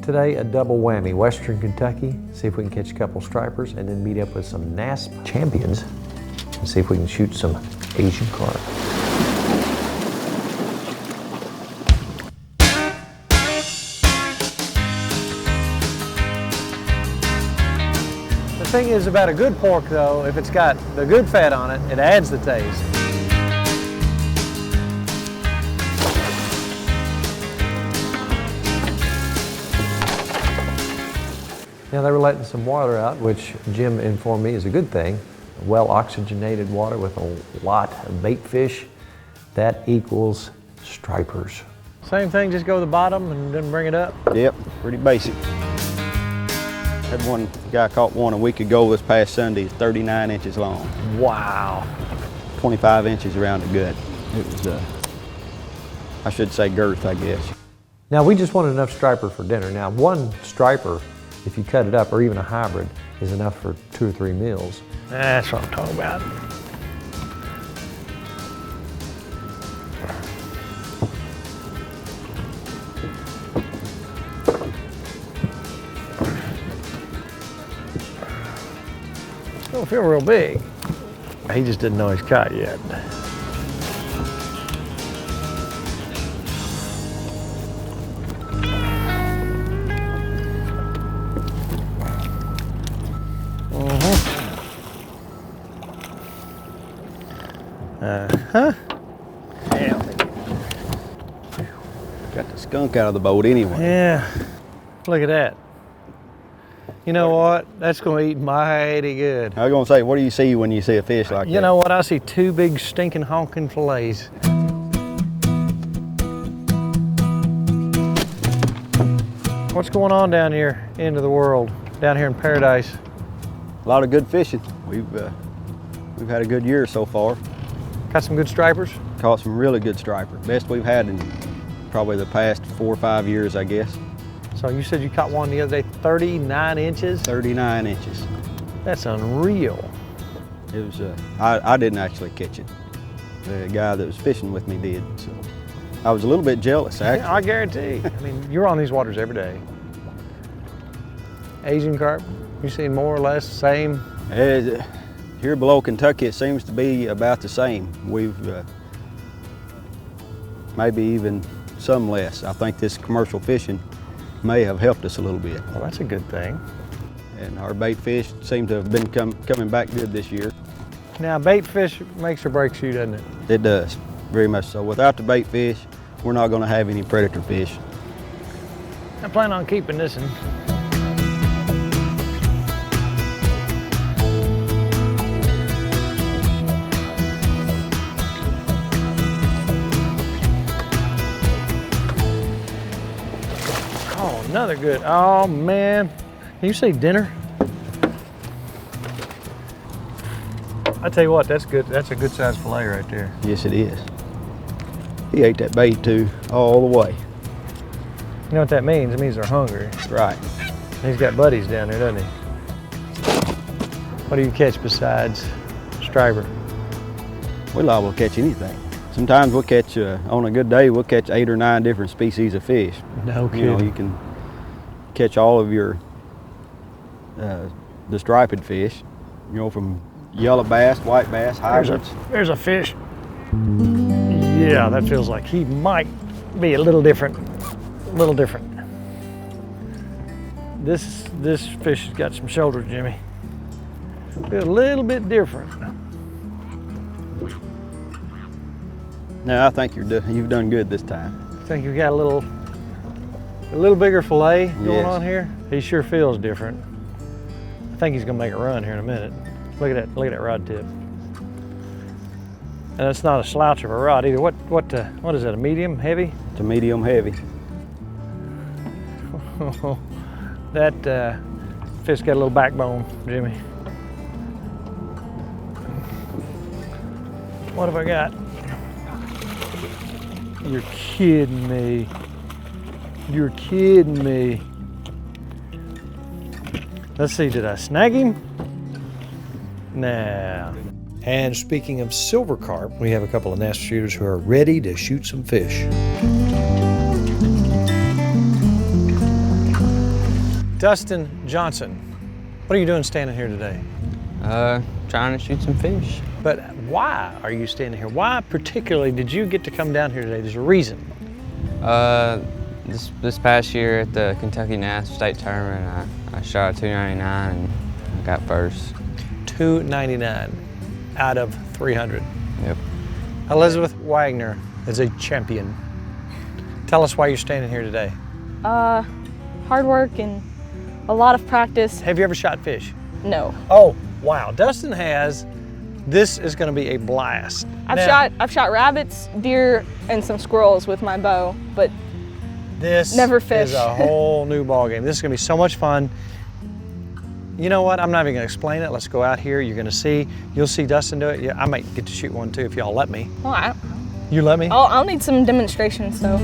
Today, a double whammy, Western Kentucky, see if we can catch a couple stripers, and then meet up with some NASP champions and see if we can shoot some Asian carp. The thing is about a good pork though, if it's got the good fat on it, it adds the taste. Now they were letting some water out, which Jim informed me is a good thing. Well oxygenated water with a lot of bait fish. That equals stripers. Same thing, just go to the bottom and then bring it up? Yep, pretty basic. Had one guy caught one a week ago this past Sunday, 39 inches long. Wow. 25 inches around the gut. It was, I should say girth, I guess. Now we just wanted enough striper for dinner. Now one striper, if you cut it up, or even a hybrid, is enough for 2 or 3 meals. That's what I'm talking about. Don't feel real big. He just didn't know he's caught yet. Yeah. Got the skunk out of the boat anyway. Yeah. Look at that. You know what? That's going to eat mighty good. I was going to say, what do you see when you see a fish like that? You know what? I see 2 big stinking honking fillets. What's going on down here into the world, down here in paradise? A lot of good fishing. We've had a good year so far. Got some good stripers? Caught some really good striper. Best we've had in probably the past 4 or 5 years, I guess. So you said you caught one the other day, 39 inches? 39 inches. That's unreal. It was, I didn't actually catch it. The guy that was fishing with me did, so. I was a little bit jealous, actually. Yeah, I guarantee. I mean, you're on these waters every day. Asian carp, you see more or less same? Here below Kentucky, it seems to be about the same. We've maybe even some less. I think this commercial fishing may have helped us a little bit. Well, that's a good thing. And our bait fish seem to have been coming back good this year. Now, bait fish makes or breaks you, doesn't it? It does, very much so. Without the bait fish, we're not going to have any predator fish. I plan on keeping this one. Oh, another good. Oh man, can you say dinner? I tell you what, that's good. That's a good sized fillet right there. Yes, it is. He ate that bait too, all the way. You know what that means? It means they're hungry. Right. He's got buddies down there, doesn't he? What do you catch besides striper? We're liable to catch anything. Sometimes we'll catch, on a good day, we'll catch 8 or 9 different species of fish. No kidding. You know, you can catch all of your, the striped fish, you know, from yellow bass, white bass, hybrids. There's a fish. Yeah, that feels like he might be a little different. This fish has got some shoulders, Jimmy. Feel a little bit different. No, I think you've done good this time. Think you got a little bigger fillet going on here? He sure feels different. I think he's gonna make a run here in a minute. Look at that rod tip. And it's not a slouch of a rod either. What is that, a medium, heavy? It's a medium heavy. That fish got a little backbone, Jimmy. What have I got? You're kidding me. You're kidding me. Let's see, did I snag him? Nah. And speaking of silver carp, we have a couple of NASP shooters who are ready to shoot some fish. Dustin Johnson, what are you doing standing here today? Trying to shoot some fish. But why are you standing here? Why particularly did you get to come down here today? There's a reason. This past year at the Kentucky NASP State Tournament, I shot a 299 and I got first. 299 out of 300. Yep. Elizabeth Wagner is a champion. Tell us why you're standing here today. Hard work and a lot of practice. Have you ever shot fish? No. Oh, wow. Dustin has. This is going to be a blast. I've shot rabbits, deer, and some squirrels with my bow, but this never fish. is a whole new ball game. This is going to be so much fun. You know what? I'm not even going to explain it. Let's go out here. You're going to see. You'll see Dustin do it. Yeah, I might get to shoot one too if y'all let me. Well, You let me? I'll need some demonstrations though.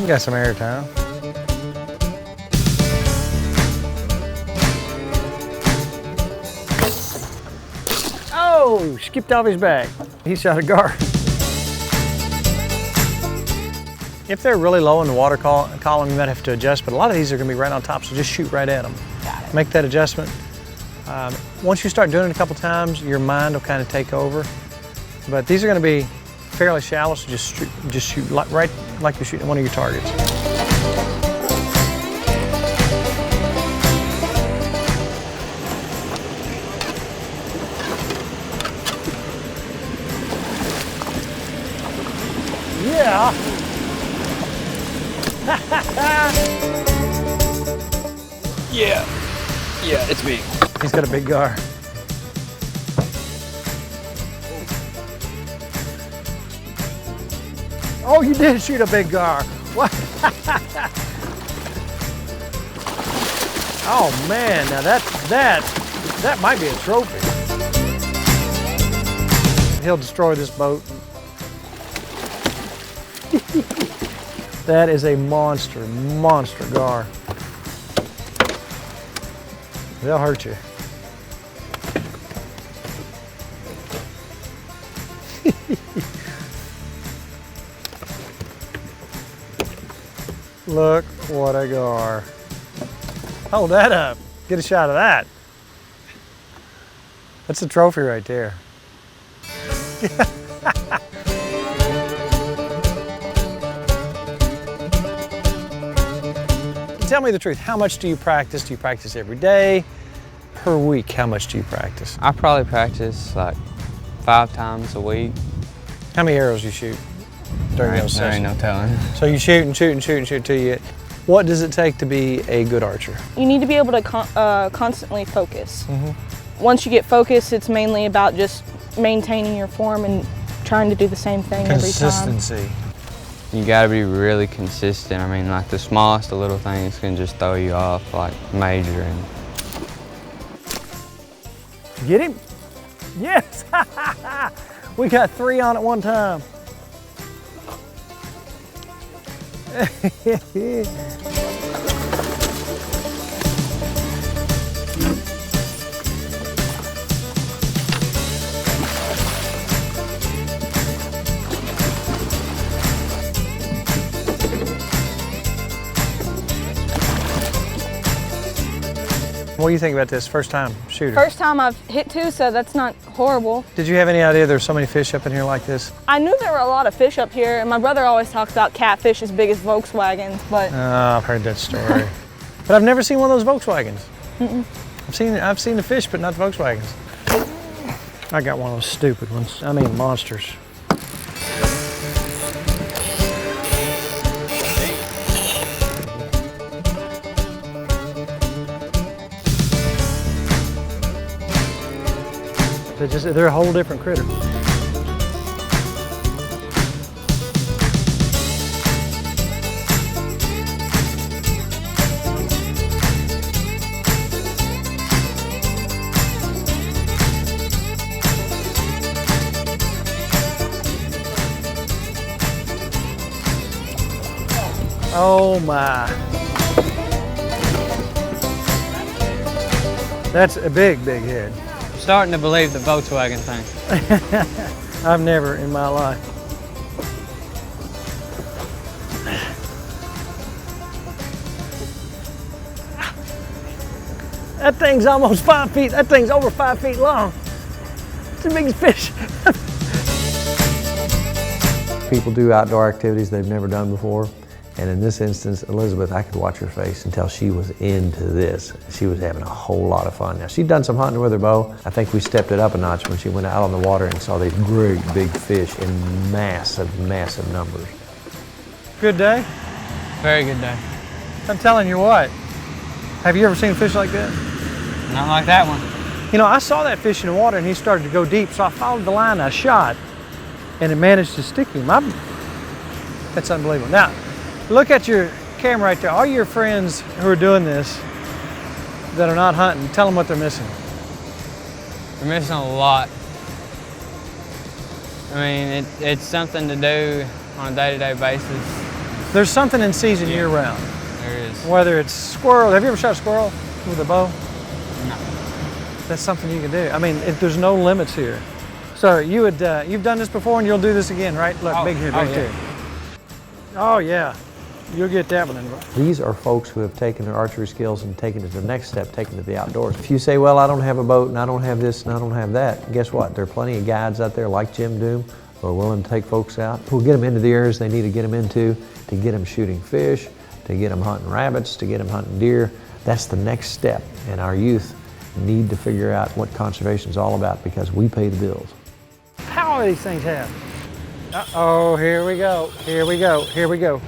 You got some air time. Oh, skipped off his back. He shot a gar. If they're really low in the water column, you might have to adjust, but a lot of these are gonna be right on top, so just shoot right at them. Got it. Make that adjustment. Once you start doing it a couple times, your mind will kind of take over. But these are gonna be fairly shallow, so just shoot right like you're shooting one of your targets. Yeah. Yeah, it's me. He's got a big gar. Oh, you did shoot a big gar. What? Oh man, now that might be a trophy. He'll destroy this boat. That is a monster gar. They'll hurt you. Look what a gar. Hold that up. Get a shot of that. That's a trophy right there. Tell me the truth. How much do you practice? Do you practice every day? Per week, how much do you practice? I probably practice like 5 times a week. How many arrows you shoot during those There ain't sessions? no telling. So you shoot and shoot and shoot and shoot till you. What does it take to be a good archer? You need to be able to constantly focus. Once you get focused, it's mainly about just maintaining your form and trying to do the same thing every time. Consistency. You gotta be really consistent. I mean, like the smallest of little things can just throw you off, like major. And Get him? Yes! We got 3 on at one time. What do you think about this first time shooter? First time I've hit 2, so that's not horrible. Did you have any idea there's so many fish up in here like this? I knew there were a lot of fish up here, and my brother always talks about catfish as big as Volkswagens, but I've heard that story. But I've never seen one of those Volkswagens. I've seen the fish, but not the Volkswagens. I got one of those stupid ones. I mean, monsters. They're a whole different critter. Oh my. That's a big, big head. I'm starting to believe the Volkswagen thing. I've never in my life. That thing's almost 5 feet. That thing's over 5 feet long. It's the biggest fish. People do outdoor activities they've never done before. And in this instance, Elizabeth, I could watch her face and tell she was into this. She was having a whole lot of fun. Now, she'd done some hunting with her bow. I think we stepped it up a notch when she went out on the water and saw these great big fish in massive, massive numbers. Good day? Very good day. I'm telling you what. Have you ever seen a fish like this? Not like that one. You know, I saw that fish in the water and he started to go deep, so I followed the line, I shot, and it managed to stick him. That's unbelievable. Now, look at your camera right there. All your friends who are doing this that are not hunting, tell them what they're missing. We're missing a lot. I mean, it's something to do on a day-to-day basis. There's something in season year round. There is. Whether it's squirrel, have you ever shot a squirrel with a bow? No. That's something you can do. I mean, there's no limits here. So you would, you've done this before and you'll do this again, right? Look, big head right there. Oh yeah, you'll get that one. These are folks who have taken their archery skills and taken it to the next step, taken it to the outdoors. If you say, well, I don't have a boat and I don't have this and I don't have that, guess what? There are plenty of guides out there like Jim Doom who are willing to take folks out, who will get them into the areas they need to get them into, to get them shooting fish, to get them hunting rabbits, to get them hunting deer. That's the next step, and our youth need to figure out what conservation is all about because we pay the bills. How do these things have? Uh-oh, here we go, here we go, here we go.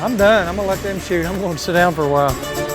I'm done, I'm gonna let them shoot. I'm gonna sit down for a while.